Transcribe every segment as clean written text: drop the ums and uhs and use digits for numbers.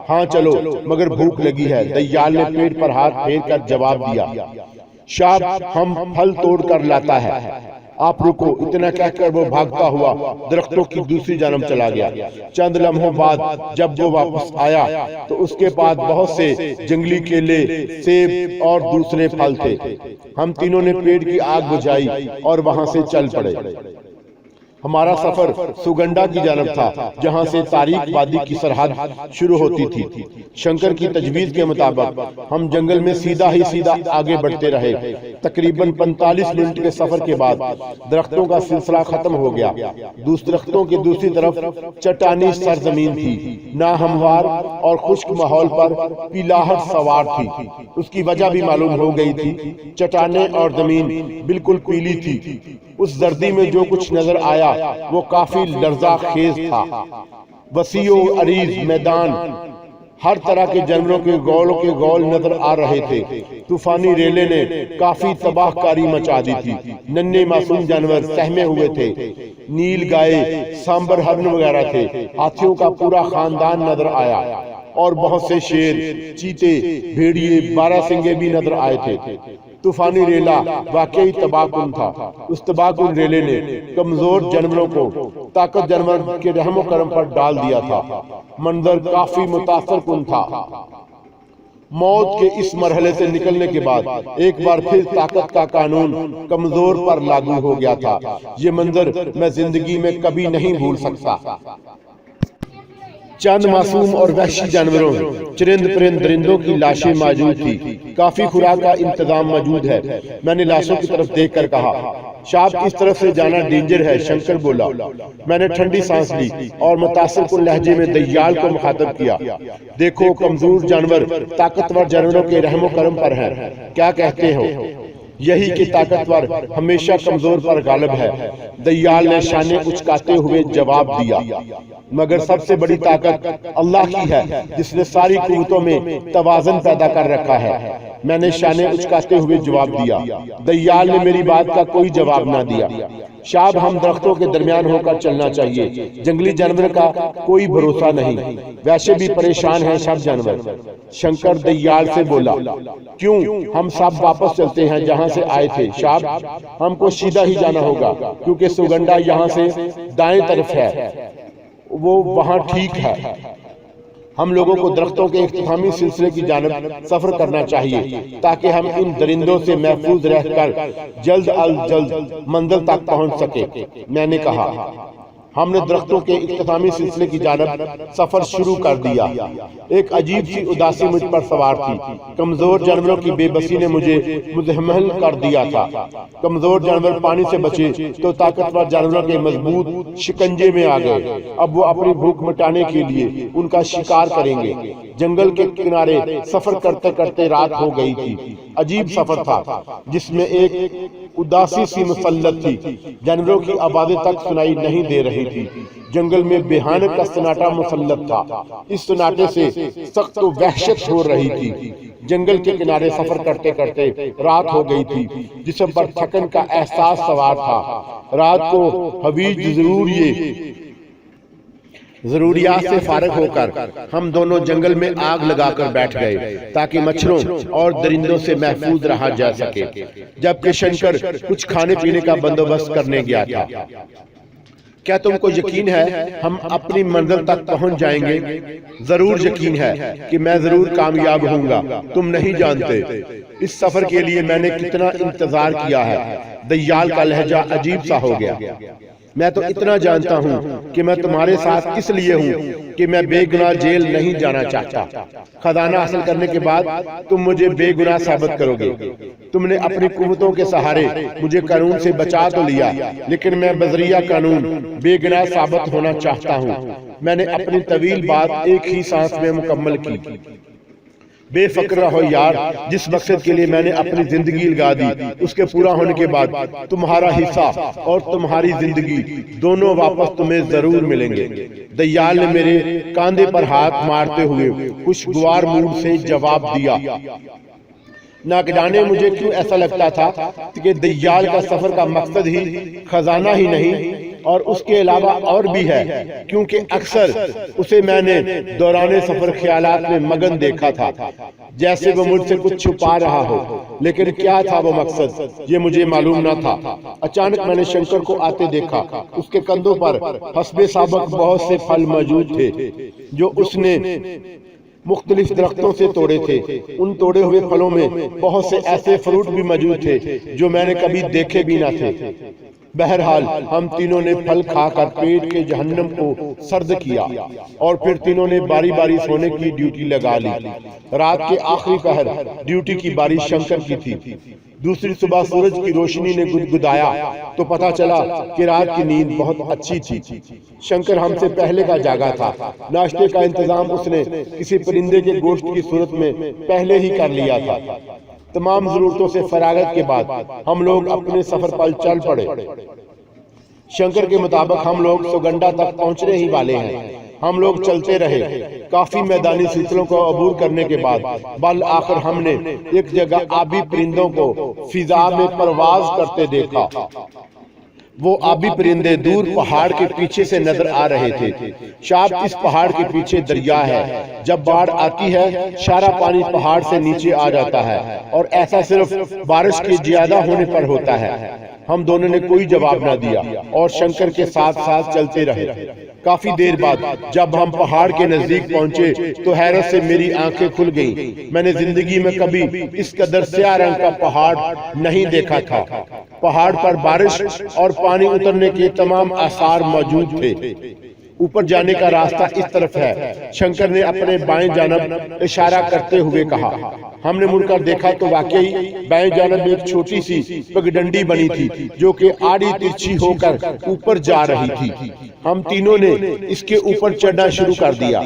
ہاں چلو مگر بھوک لگی ہے۔ دیال نے پیٹ پر ہاتھ پھیر کر جواب دیا، شاب ہم پھل توڑ کر لاتا ہے، آپ رکو۔ اتنا کہہ کر وہ بھاگتا ہوا درختوں کی دوسری جانب چلا گیا۔ چند لمحوں بعد جب وہ واپس آیا تو اس کے پاس بہت سے جنگلی کیلے، سیب اور دوسرے پھل تھے۔ ہم تینوں نے پیڑ کی آگ بجھائی اور وہاں سے چل پڑے۔ ہمارا سفر سوگنڈا کی جانب تھا، جہاں سے تاریک وادی کی سرحد شروع ہوتی تھی۔ شنکر کی تجویز کے مطابق ہم جنگل میں سیدھا ہی سیدھا آگے بڑھتے رہے۔ تقریباً 45 منٹ کے سفر کے بعد درختوں کا سلسلہ ختم ہو گیا۔ درختوں کی دوسری طرف چٹانی سرزمین تھی، ناہموار اور خشک ماحول پر پیلاہٹ سوار تھی۔ اس کی وجہ بھی معلوم ہو گئی تھی، چٹانیں اور زمین بالکل پیلی تھی۔ اس زردی میں جو کچھ نظر آیا وہ کافی لرزہ خیز تھا۔ وسیع و عریض میدان، ہر طرح کے جانوروں کے گول نظر آ رہے تھے۔ طوفانی ریلے نے کافی تباہ کاری مچا دی تھی۔ ننھے معصوم جانور سہمے ہوئے تھے، نیل گائے، سامبر ہرن وغیرہ تھے۔ ہاتھیوں کا پورا خاندان نظر آیا اور بہت سے شیر، چیتے، بھیڑیے، باراسنگے بھی نظر آئے تھے۔ طوفانی ریلا واقعی تباہ کن تھا۔ اس تباہ کن ریلے نے کمزور جانوروں کو طاقت جانور کے رحم و کرم پر ڈال دیا تھا۔ منظر کافی متاثر کن تھا۔ موت کے اس مرحلے سے نکلنے کے بعد ایک بار پھر طاقت کا قانون کمزور پر لاگو ہو گیا تھا۔ یہ منظر میں زندگی میں کبھی نہیں بھول سکتا۔ چند معصوم اور وحشی جانوروں، چرند پرند درندوں کی لاشیں موجود تھی۔ کافی خوراک کا انتظام موجود ہے۔ میں نے لاشوں کی طرف دیکھ کر کہا، شاپ اس طرف سے جانا ڈینجر ہے۔ شنکر بولا۔ میں نے ٹھنڈی سانس لی اور متاثر کن لہجے میں دیال کو مخاطب کیا، دیکھو کمزور جانور طاقتور جانوروں کے رحم و کرم پر ہیں، کیا کہتے ہو؟ یہی کہ طاقتور ہمیشہ کمزور پر غالب ہے۔ دیال نے شانے اچکاتے ہوئے جواب دیا، مگر سب سے بڑی طاقت اللہ کی ہے، جس نے ساری قوتوں میں توازن پیدا کر رکھا ہے۔ میں نے شانے اچکاتے ہوئے جواب دیا۔ دیال نے میری بات کا کوئی جواب نہ دیا۔ شاب ہم درختوں کے درمیان ہو کر چلنا چاہیے، جنگلی جانور کا کوئی بھروسہ نہیں، ویسے بھی پریشان ہیں سب جانور۔ شنکر دیال سے بولا، کیوں؟ ہم سب واپس چلتے ہیں جہاں سے آئے تھے۔ شاب ہم کو سیدھا ہی جانا ہوگا، کیونکہ سوگنڈا یہاں سے دائیں طرف ہے، وہ وہاں ٹھیک ہے۔ ہم لوگوں کو درختوں کے اختتامی سلسلے کی جانب سفر کرنا چاہیے تاکہ ہم ان درندوں سے محفوظ رہ کر جلد از جلد منزل تک پہنچ سکے۔ میں نے کہا، ہم نے درختوں کے اختتامی سلسلے کی جانب سفر شروع کر دیا۔ ایک عجیب سی اداسی مجھ پر سوار تھی۔ کمزور جانوروں کی بے بسی نے مجھے مزمحل کر دیا تھا۔ کمزور جانور پانی سے بچے تو طاقتور جانوروں کے مضبوط شکنجے میں آ گئے۔ اب وہ اپنی بھوک مٹانے کے لیے ان کا شکار کریں گے۔ جنگل کے کنارے سفر کرتے کرتے رات ہو گئی تھی۔ عجیب سفر تھا جس میں ایک اداسی سی مسلط تھی۔ جانوروں کی آوازیں تک سنائی نہیں دے رہی تھی۔ جنگل میں بھیانک کا سناٹا مسلط تھا۔ اس سناٹے سے سخت وحشت ہو رہی تھی۔ جنگل کے کنارے سفر کرتے کرتے رات ہو گئی تھی۔ جسم پر تھکن کا احساس سوار تھا۔ رات کو حویج ضروریات سے فارغ ہو کر ہم دونوں جنگل میں آگ لگا کر بیٹھ گئے تاکہ مچھروں اور درندوں سے محفوظ رہا جا سکے، جبکہ شنکر کچھ کھانے پینے کا بندوبست کرنے گیا تھا۔ کیا تم کو یقین ہے ہم اپنی منزل تک پہنچ جائیں گے؟ ضرور یقین ہے کہ میں ضرور کامیاب ہوں گا، تم نہیں جانتے اس سفر کے لیے میں نے کتنا انتظار کیا ہے۔ دیال کا لہجہ عجیب سا ہو گیا۔ میں تو اتنا جانتا ہوں کہ میں تمہارے ساتھ اس لیے ہوں کہ میں بے گناہ جیل نہیں جانا چاہتا۔ خزانہ حاصل کرنے کے بعد تم مجھے بے گناہ ثابت کرو گے۔ تم نے اپنی قوتوں کے سہارے مجھے قانون سے بچا تو لیا، لیکن میں بذریعہ قانون بے گناہ ثابت ہونا چاہتا ہوں۔ میں نے اپنی طویل بات ایک ہی سانس میں مکمل کی۔ بے فکر رہو یار، جس مقصد کے لیے میں نے اپنی زندگی لگا دی اس کے پورا ہونے کے بعد تمہارا حصہ اور تمہاری زندگی دونوں واپس تمہیں ضرور ملیں گے۔ دیال نے میرے کاندھے پر ہاتھ مارتے ہوئے خوشگوار موڈ سے جواب دیا۔ نہ جانے مجھے کیوں ایسا لگتا تھا کہ دیال کا سفر کا مقصد ہی خزانہ ہی نہیں اور اس کے علاوہ اور بھی ہے، کیونکہ اکثر اسے میں نے دوران سفر خیالات میں مگن دیکھا تھا، جیسے وہ مجھ سے کچھ چھپا رہا ہو، لیکن کیا تھا وہ مقصد یہ مجھے معلوم نہ تھا۔ اچانک میں نے شنکر کو آتے دیکھا، اس کے کندھوں پر حسب سابق بہت سے پھل موجود تھے جو اس نے مختلف درختوں سے توڑے تھے۔ ان توڑے ہوئے پھلوں میں بہت سے ایسے فروٹ بھی موجود تھے جو میں نے کبھی دیکھے بھی نہ تھے۔ بہرحال ہم تینوں نے پھل کھا کر پیٹ کے جہنم کو سرد کیا اور پھر تینوں نے باری باری سونے کی ڈیوٹی لگا لی۔ رات کے آخری پہر ڈیوٹی کی باری شنکر کی تھی۔ دوسری صبح سورج کی روشنی نے گدگدایا تو پتا چلا کہ رات کی نیند بہت اچھی تھی۔ شنکر ہم سے پہلے کا جاگا تھا۔ ناشتے کا انتظام اس نے کسی پرندے کے گوشت کی صورت میں پہلے ہی کر لیا تھا۔ تمام ضرورتوں سے فراغت کے بعد ہم لوگ اپنے سفر پر چل پڑے۔ شنکر کے مطابق ہم لوگ سوگنڈا تک پہنچنے ہی والے ہیں۔ ہم لوگ چلتے رہے۔ کافی میدانی سلسلوں کو عبور کرنے کے بعد بالآخر ہم نے ایک جگہ آبی پرندوں کو فضا میں پرواز کرتے دیکھا۔ وہ آبی پرندے دور پہاڑ کے پیچھے سے نظر آ رہے تھے۔ شاید اس پہاڑ کے پیچھے دریا ہے۔ جب باڑھ آتی ہے سارا پانی پہاڑ سے نیچے آ جاتا ہے اور ایسا صرف بارش کے زیادہ ہونے پر ہوتا ہے۔ ہم دونوں نے کوئی جواب نہ دیا اور شنکر کے ساتھ ساتھ چلتے رہے۔ کافی دیر بعد جب ہم پہاڑ کے نزدیک پہنچے تو حیرت سے میری آنکھیں کھل گئیں۔ میں نے زندگی میں کبھی اس قدر سیاہ رنگ کا پہاڑ نہیں دیکھا تھا۔ پہاڑ پر بارش اور پانی اترنے کے تمام آثار موجود تھے۔ اوپر جانے کا راستہ اس طرف ہے، شنکر نے اپنے بائیں جانب اشارہ کرتے ہوئے کہا۔ ہم نے مڑ کر دیکھا تو واقعی بائیں جانب ایک چھوٹی سی پگڈنڈی بنی تھی جو کہ آڑی ترچھی ہو کر اوپر جا رہی تھی۔ ہم تینوں نے اس کے اوپر چڑھنا شروع کر دیا۔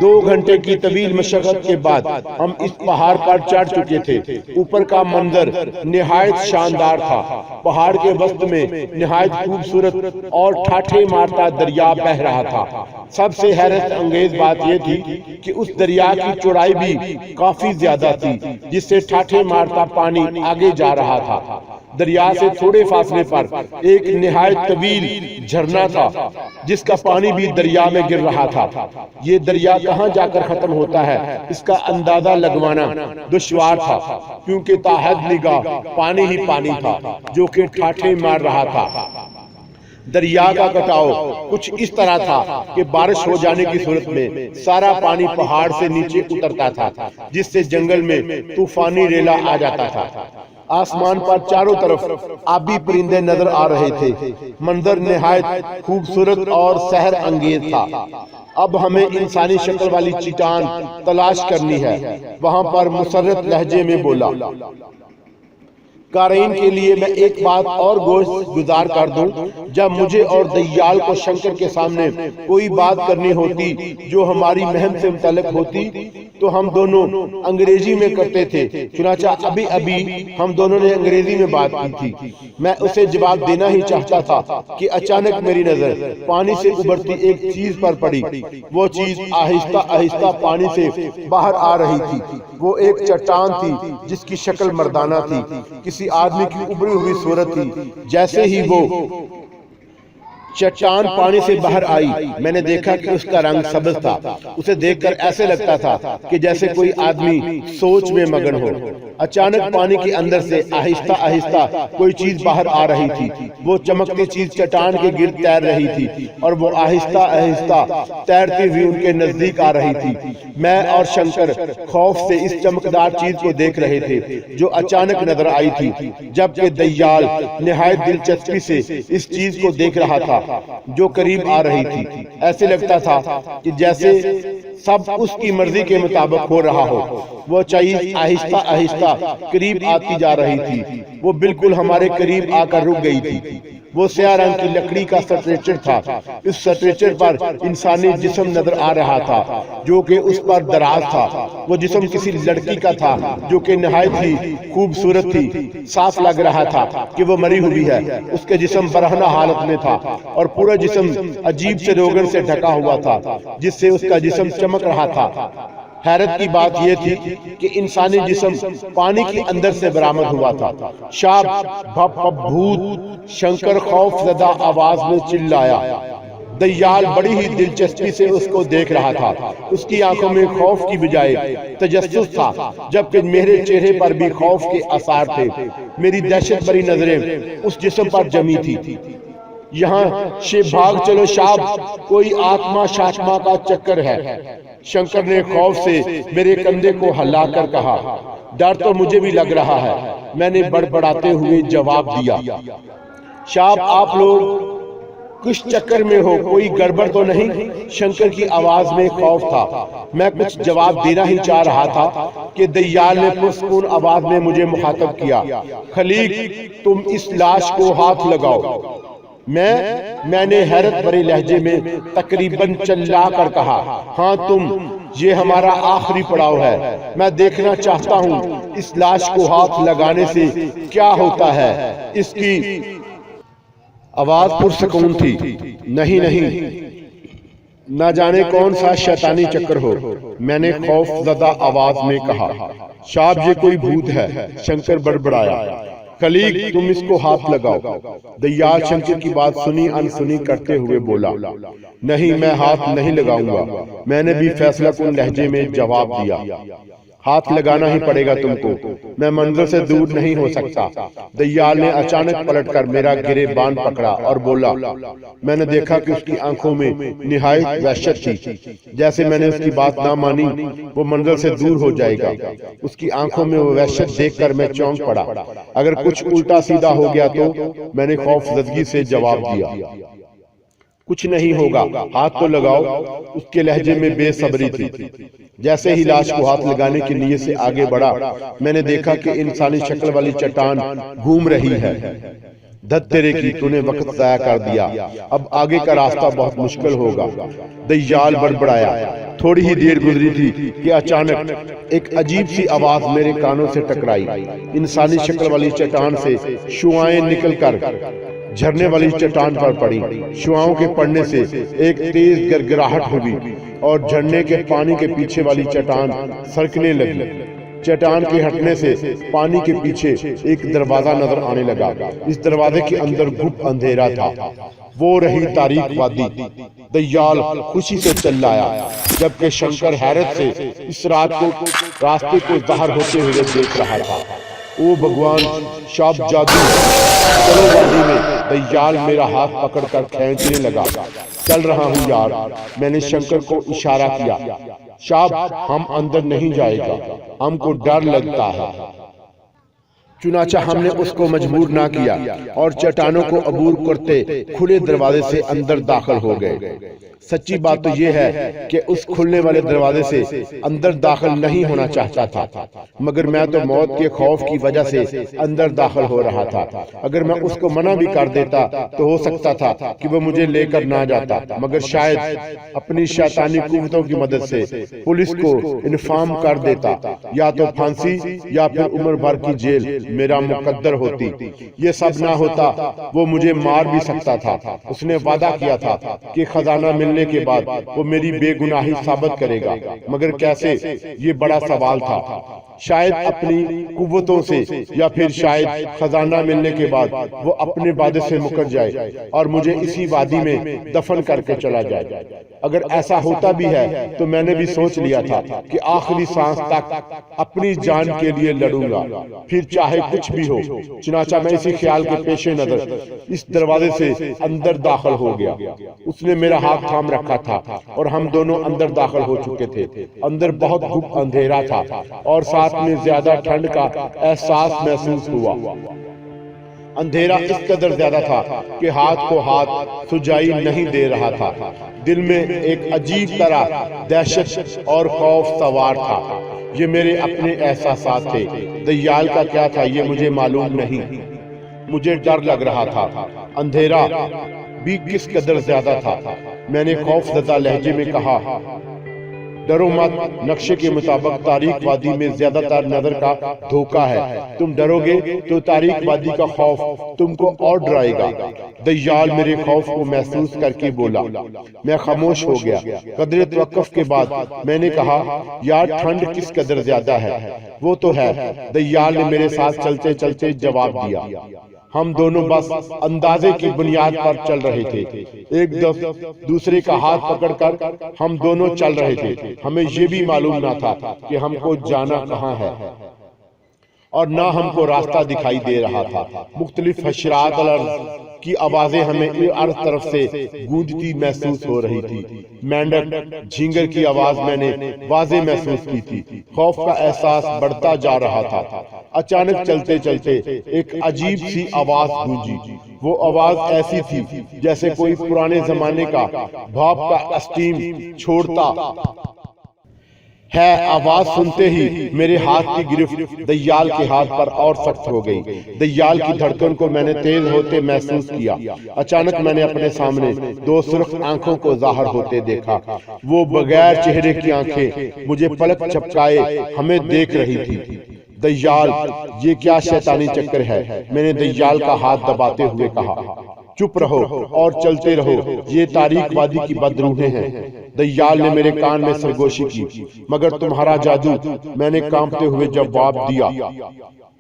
2 گھنٹے کی طویل مشقت کے بعد ہم اس پہاڑ پر چڑھ چکے تھے۔ اوپر کا منظر نہایت شاندار تھا۔ پہاڑ کے وسط میں نہایت خوبصورت اور ٹھاٹھے مارتا دریا بہہ رہا تھا۔ سب سے حیرت انگیز بات یہ تھی کہ اس دریا کی چوڑائی بھی کافی زیادہ تھی، جس سے ٹھاٹھے مارتا پانی آگے جا رہا تھا۔ دریا سے تھوڑے فاصلے پر ایک نہایت طویل جھرنا تھا جس کا پانی بھی دریا میں گر رہا تھا۔ یہ دریا کہاں جا کر ختم ہوتا ہے اس کا اندازہ لگوانا دشوار تھا، کیونکہ تاحد نگاہ پانی ہی پانی تھا جو کہ ٹھاٹھے مار رہا تھا۔ دریا کا کٹاؤ کچھ اس طرح تھا کہ بارش ہو جانے کی صورت میں سارا پانی پہاڑ سے نیچے اترتا تھا، جس سے جنگل میں طوفانی ریلا آ جاتا تھا۔ آسمان پر چاروں طرف آبی پرندے نظر آ رہے تھے۔ منظر نہایت خوبصورت اور سحر انگیز تھا۔ اب ہمیں انسانی شکل والی چٹان تلاش کرنی ہے، وہاں پر مسرت لہجے میں بولا۔ قارئین کے لیے میں ایک بات اور گوشت گزار کر دوں، جب مجھے اور دیال کو شنکر کے سامنے کوئی بات کرنی ہوتی جو ہماری مہم سے متعلق ہوتی تو ہم دونوں انگریزی میں کرتے تھے۔ چنانچہ ابھی ہم دونوں نے انگریزی میں بات کی تھی۔ میں اسے جواب دینا ہی چاہتا تھا کہ اچانک میری نظر پانی سے ابھرتی ایک چیز پر پڑی۔ وہ چیز آہستہ آہستہ پانی سے باہر آ رہی تھی۔ وہ ایک چٹان تھی جس کی شکل مردانہ تھی، کسی آدمی کی ابھری ہوئی صورت تھی۔ جیسے ہی وہ چٹان پانی سے باہر آئی میں نے دیکھا کہ اس کا رنگ سبز تھا۔ اسے دیکھ کر ایسے لگتا تھا کہ جیسے کوئی آدمی سوچ میں مگن ہو۔ اچانک پانی کے اندر سے آہستہ آہستہ کوئی چیز باہر آ رہی تھی۔ وہ چمکتی چیز چٹان کے گرد تیر رہی تھی اور وہ آہستہ آہستہ تیرتی ہوئی ان کے نزدیک آ رہی تھی۔ میں اور شنکر خوف سے اس چمکدار چیز کو دیکھ رہے تھے جو اچانک نظر آئی تھی، جبکہ دیال نہایت دلچسپی سے اس چیز کو دیکھ رہا تھا جو قریب آ رہی تھی۔ ایسے لگتا تھا کہ جیسے سب اس کی مرضی کے مطابق ہو رہا ہو۔ وہ چیز آہستہ آہستہ قریب آتی جا رہی تھی۔ وہ بالکل ہمارے قریب آ کر رک گئی تھی۔ وہ سیاہ رنگ کی لکڑی کا سٹریچر تھا۔ اس سٹریچر پر انسانی جسم نظر آ رہا تھا جو کہ اس پر دراز تھا۔ وہ جسم کسی لڑکی کا تھا جو کہ نہایت ہی خوبصورت تھی۔ صاف لگ رہا تھا کہ وہ مری ہوئی ہے۔ اس کے جسم برہنہ حالت میں تھا اور پورا جسم عجیب سے روغن سے ڈھکا ہوا تھا جس سے اس کا جسم چمک رہا تھا۔ حیرت کی بات یہ تھی کہ انسانی جسم پانی کے اندر سے برآمد ہوا تھا۔ شاب بھپ بھپ بھوت شنکر خوف زدہ آواز میں چلایا۔ دیال بڑی ہی دلچسپی سے اس کو دیکھ رہا تھا۔ اس کی آنکھوں میں خوف کی بجائے تجسس تھا، جبکہ میرے چہرے پر بھی خوف کے آثار تھے۔ میری دہشت بھری نظریں اس جسم پر جمی تھی۔ یہاں سے بھاگ چلو شاب، کوئی آتما شاتما کا چکر ہے، شنکر نے خوف سے میرے کندھے کو ہلا کر کہا۔ ڈر تو مجھے بھی لگ رہا ہے، میں نے بڑبڑاتے ہوئے جواب دیا۔ شاب آپ لوگ کس چکر میں ہو، کوئی گڑبڑ تو نہیں؟ شنکر کی آواز میں خوف تھا۔ میں کچھ جواب دینا ہی چاہ رہا تھا کہ دیال نے پرسکون آواز میں مجھے مخاطب کیا۔ خلیق تم اس لاش کو ہاتھ لگاؤ۔ میں نے حیرت بھرے لہجے میں تقریباً چلا کر کہا، ہاں تم، یہ ہمارا آخری پڑاؤ ہے۔ میں دیکھنا چاہتا ہوں اس لاش کو ہاتھ لگانے سے کیا ہوتا ہے۔ اس کی آواز پرسکون تھی۔ نہیں، نہ جانے کون سا شیطانی چکر ہو، میں نے خوف زدہ آواز میں کہا۔ شاب یہ کوئی بھوت ہے، شنکر بڑبڑایا۔ خلیق تم اس کو ہاتھ لگاؤ۔ دیال شنکر کی بات سنی انسنی کرتے ہوئے بولا، نہیں میں ہاتھ نہیں لگاؤں گا۔ میں نے بھی فیصلہ کن لہجے میں جواب دیا، ہاتھ لگانا ہی پڑے گا تم کو، میں منظر سے دور نہیں ہو سکتا۔ دیال نے اچانک پلٹ کر میرا گریبان پکڑا اور بولا۔ میں نے دیکھا کہ اس کی آنکھوں میں نہایت وحشت تھی۔ جیسے میں نے اس کی بات نہ مانی وہ منظر سے دور ہو جائے گا۔ اس کی آنکھوں میں وہ وحشت دیکھ کر میں چونک پڑا۔ اگر کچھ الٹا سیدھا ہو گیا تو؟ میں نے خوف زدگی سے جواب دیا، کچھ نہیں ہوگا، ہاتھ تو لگاؤ۔ اس کے لہجے میں بے صبری تھی۔ جیسے ہی لاش کو ہاتھ لگانے کی نیت سے آگے بڑھا، میں نے دیکھا کہ انسانی شکل والی چٹان گھوم رہی ہے۔ دھت تیرے کی، تو نے وقت ضائع کر دیا، اب آگے کا راستہ بہت مشکل ہوگا۔ دیال بڑبڑایا۔ تھوڑی ہی دیر گزری تھی کہ اچانک ایک عجیب سی آواز میرے کانوں سے ٹکرائی۔ انسانی شکل والی چٹان سے شعاعیں نکل کر جھرنے والی چٹان پر پڑی۔ شعاعوں کے پڑنے سے ایک تیز گرگراہٹ ہوئی اور جھرنے کے پانی کے پیچھے والی چٹان سرکنے لگی۔ چٹان کے ہٹنے سے پانی کے پیچھے ایک دروازہ نظر آنے لگا۔ اس دروازے کے اندر گھپ اندھیرا تھا، وہ رہی تاریک وادی۔ دیال خوشی سے چلایا، جبکہ شنکر حیرت سے اس راستے کو ظاہر ہوتے ہوئے دیکھ رہا تھا۔ او بھگوان، شاب جادو، چلو وادی میں۔ دیال میرا ہاتھ پکڑ کر کھینچنے لگا۔ چل رہا ہوں یار، میں نے شنکر کو اشارہ کیا۔ شاب ہم اندر نہیں جائے گا، ہم کو ڈر لگتا ہے۔ چنانچہ ہم نے اس کو مجبور نہ کیا اور چٹانوں کو عبور کرتے کھلے دروازے سے اندر داخل ہو گئے۔ سچی بات تو یہ ہے کہ اس کھلنے والے دروازے سے اندر داخل نہیں ہونا چاہتا تھا، مگر میں تو موت کے خوف کی وجہ سے اندر داخل ہو رہا تھا۔ اگر میں اس کو منع بھی کر دیتا تو ہو سکتا تھا کہ وہ مجھے لے کر نہ جاتا، مگر شاید اپنی شیطانی قوتوں کی مدد سے پولیس کو انفارم کر دیتا، یا تو پھانسی یا پھر عمر بھر کی جیل میرا مقدر ہوتی۔ یہ سب نہ ہوتا وہ مجھے مار بھی سکتا تھا۔ اس نے وعدہ کیا تھا کہ خزانہ ملنے کے بعد وہ میری بے گناہی ثابت کرے گا، مگر کیسے، یہ بڑا سوال تھا۔ شاید اپنی قوتوں سے، یا پھر شاید خزانہ ملنے کے بعد وہ اپنے وعدے سے مکر جائے اور مجھے اسی وادی میں دفن کر کے چلا جائے۔ اگر ایسا ہوتا بھی ہے تو میں نے بھی سوچ لیا تھا کہ آخری سانس تک اپنی جان کے لیے لڑوں گا، پھر چاہے کچھ بھی ہو۔ چنانچہ میں اسی خیال کے پیش نظر اس دروازے سے اندر داخل ہو گیا۔ اس نے میرا ہاتھ تھام رکھا تھا اور ہم دونوں اندر داخل ہو چکے تھے۔ اندر بہت گھپ اندھیرا تھا اور ساتھ میں زیادہ ٹھنڈ کا احساس محسوس ہوا۔ اندھیرا اس قدر زیادہ تھا کہ ہاتھ کو ہاتھ سجائی نہیں دے رہا تھا۔ دل میں ایک عجیب طرح دہشت اور خوف سوار تھا۔ یہ میرے اپنے احساسات تھے، دیال کا کیا تھا یہ مجھے معلوم نہیں۔ مجھے ڈر لگ رہا تھا۔ اندھیرا بھی کس قدر زیادہ تھا۔ میں نے خوف زدہ لہجے میں کہا، ڈرو مت، نقشے کے مطابق تاریک وادی میں زیادہ تر نظر کا دھوکہ ہے، تم ڈرو گے تو تاریک وادی کا خوف تم کو اور ڈرائے گا۔ دجال میرے خوف کو محسوس کر کے بولا۔ میں خاموش ہو گیا۔ قدر توقف کے بعد میں نے کہا، یار ٹھنڈ کس قدر زیادہ ہے؟ وہ تو ہے، دجال نے میرے ساتھ چلتے چلتے جواب دیا۔ ہم دونوں بس اندازے کی بنیاد پر چل رہے تھے، ایک دوسرے کا ہاتھ پکڑ کر ہم دونوں چل رہے تھے۔ ہمیں یہ بھی معلوم نہ تھا کہ ہم کو جانا کہاں ہے اور نہ ہم کو راستہ دکھائی دے رہا تھا۔ مختلف حشرات الارض کی آوازیں ہمیں ہر طرف سے گونجتی محسوس ہو رہی تھی۔ مینڈک، جھینگر کی آواز میں نے واضح محسوس کی تھی۔ خوف کا احساس بڑھتا جا رہا تھا۔ اچانک چلتے چلتے ایک عجیب سی آواز گونجی۔ وہ آواز ایسی تھی جیسے کوئی پرانے زمانے کا بھاپ کا اسٹیم چھوڑتا ہے۔ آواز سنتے ہی میرے ہاتھ کی گرفت دجال کے ہاتھ پر اور سخت ہو گئی۔ دجال کی دھڑکن کو میں نے تیز ہوتے محسوس کیا۔ اچانک میں نے اپنے سامنے دو سرخ آنکھوں کو ظاہر ہوتے دیکھا۔ وہ بغیر چہرے کی آنکھیں مجھے پلک جھپکائے ہمیں دیکھ رہی تھی۔ دجال، یہ کیا شیطانی چکر ہے؟ میں نے دجال کا ہاتھ دباتے ہوئے کہا۔ چپ رہو اور چلتے رہو، یہ تاریک وادی کی بدروحیں ہیں۔ دجال نے میرے کان میں سرگوشی کی۔ مگر تمہارا جادو، میں نے کانپتے ہوئے جواب دیا،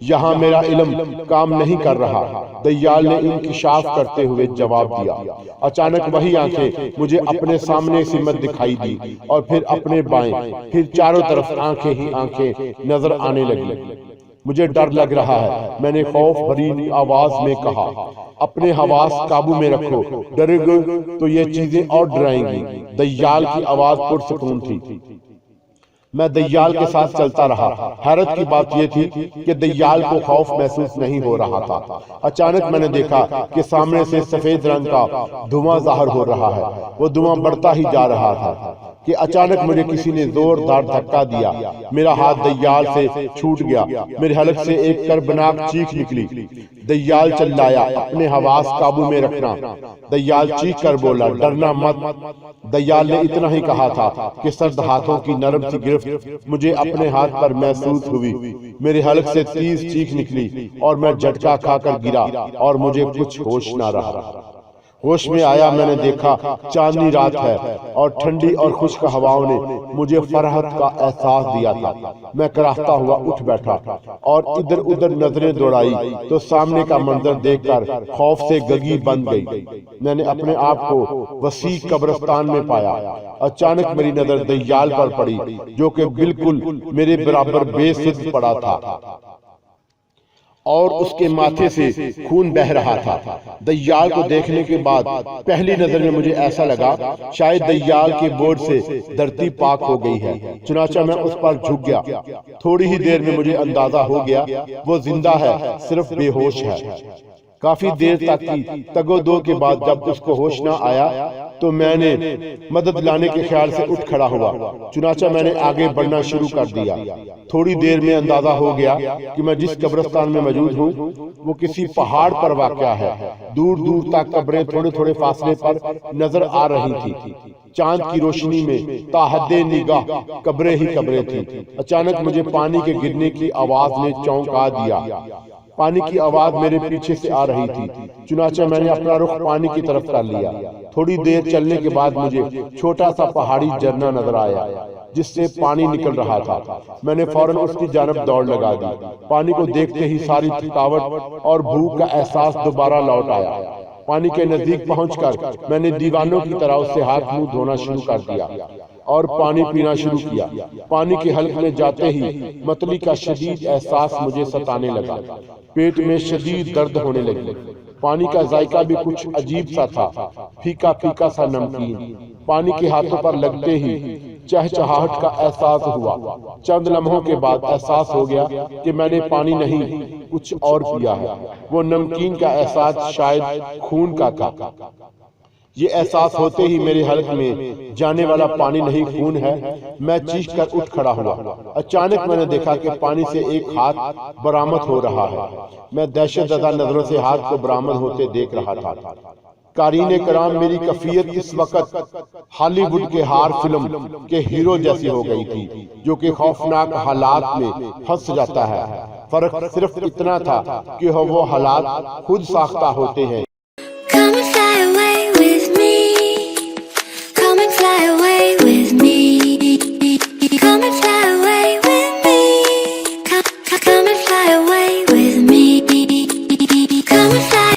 یہاں میرا علم کام نہیں کر رہا۔ دجال نے انکشاف کرتے ہوئے جواب دیا۔ اچانک وہی آنکھیں مجھے اپنے سامنے سمت دکھائی دی اور پھر اپنے بائیں، پھر چاروں طرف آنکھیں ہی آنکھیں نظر آنے لگی۔ مجھے ڈر لگ رہا ہے، میں نے خوف بھری آواز میں کہا۔ اپنے حواس قابو میں رکھو، ڈرے گے تو یہ چیزیں اور ڈرائیں گی۔ دجال کی آواز پرسکون تھی۔ میں دجال کے ساتھ چلتا رہا۔ حیرت کی بات یہ تھی کہ دجال کو خوف محسوس نہیں ہو رہا تھا۔ اچانک میں نے دیکھا کہ سامنے سے سفید رنگ کا دھواں ظاہر ہو رہا ہے۔ وہ دھواں بڑھتا ہی جا رہا تھا کہ اچانک مجھے کسی نے زوردار دھکا دیا۔ میرا ہاتھ دجال سے چھوٹ گیا۔ میرے حلق سے ایک کربناک چیخ نکلی۔ دجال چلایا، اپنے حواس قابو میں رکھنا۔ دجال چیخ کر بولا، ڈرنا مت۔ دجال نے اتنا ہی کہا تھا کہ سرد ہاتھوں کی نرم سی گرفت مجھے اپنے ہاتھ پر محسوس ہوئی۔ میرے حلق سے تیز چیخ نکلی اور میں جھٹکا کھا کر گرا اور مجھے کچھ ہوش نہ رہا۔ ہوش میں آیا، میں نے دیکھا چاندنی رات ہے اور ٹھنڈی اور خشک ہواؤں نے مجھے فرحت کا احساس دیا تھا۔ میں کراہتا ہوا اٹھ بیٹھا اور ادھر ادھر نظریں دوڑائی تو سامنے کا منظر دیکھ کر خوف سے گگی بن گئی۔ میں نے اپنے آپ کو وسیع قبرستان میں پایا۔ اچانک میری نظر دجال پر پڑی، جو کہ بالکل میرے برابر بے سد پڑا تھا اور اس کے ماتھے سے خون بہہ رہا تھا۔ دجال کو دیکھنے کے بعد پہلی نظر میں مجھے ایسا لگا شاید دجال کے بورڈ سے دھرتی پاک ہو گئی ہے، چنانچہ میں اس پر جھک گیا۔ تھوڑی ہی دیر میں مجھے اندازہ ہو گیا وہ زندہ ہے، صرف بے ہوش ہے۔ کافی دیر تک کی تگ و دو کے بعد جب اس کو ہوش نہ آیا تو میں نے مدد لانے کے خیال سے اٹھ کھڑا ہوا، چنانچہ میں نے آگے بڑھنا شروع کر دیا۔ تھوڑی دیر میں اندازہ ہو گیا کہ میں جس قبرستان میں موجود ہوں وہ کسی پہاڑ پر واقع ہے۔ دور دور تک قبریں تھوڑے تھوڑے فاصلے پر نظر آ رہی تھی۔ چاند کی روشنی میں تا حد نگاہ قبریں ہی قبریں تھیں۔ اچانک مجھے پانی کے گرنے کی آواز نے چونکا دیا۔ پانی کی آواز میرے پیچھے سے آ رہی تھی، چنانچہ میں نے اپنا رخ پانی کی طرف کر لیا۔ تھوڑی دیر چلنے کے بعد مجھے چھوٹا سا پہاڑی جھرنا نظر آیا جس سے پانی نکل رہا تھا۔ میں نے فوراً اس کی جانب دوڑ لگا دی۔ پانی کو دیکھتے ہی ساری تھکاوٹ اور بھوک کا احساس دوبارہ لوٹ آیا۔ پانی کے نزدیک پہنچ کر میں نے دیوانوں کی طرح اس سے ہاتھ منہ دھونا شروع کر دیا اور پانی پینا شروع کیا۔ پانی کے حلق میں جاتے ہی متلی کا شدید احساس مجھے ستانے لگا۔ پیٹ میں شدید درد ہونے لگی۔ پانی کا ذائقہ بھی کچھ عجیب سا تھا، پھیکا پھیکا سا نمکین۔ پانی کے ہاتھوں پر لگتے ہی چہچہاہٹ کا احساس ہوا۔ چند لمحوں کے بعد احساس ہو گیا کہ میں نے پانی نہیں کچھ اور پیا ہے۔ وہ نمکین کا احساس شاید خون کا تھا۔ یہ احساس ہوتے ہی میرے حلق میں جانے والا پانی نہیں خون ہے۔ میں چیخ کر اٹھ کھڑا ہوا۔ اچانک میں نے دیکھا کہ پانی سے ایک ہاتھ برآمد ہو رہا ہے۔ میں دہشت زدہ نظروں سے ہاتھ کو برآمد ہوتے دیکھ رہا تھا۔ قارئین کرام، میری کیفیت اس وقت ہالی ووڈ کے ہار فلم کے ہیرو جیسی ہو گئی تھی جو کہ خوفناک حالات میں پھنس جاتا ہے۔ فرق صرف اتنا تھا کہ وہ حالات خود ساختہ ہوتے ہیں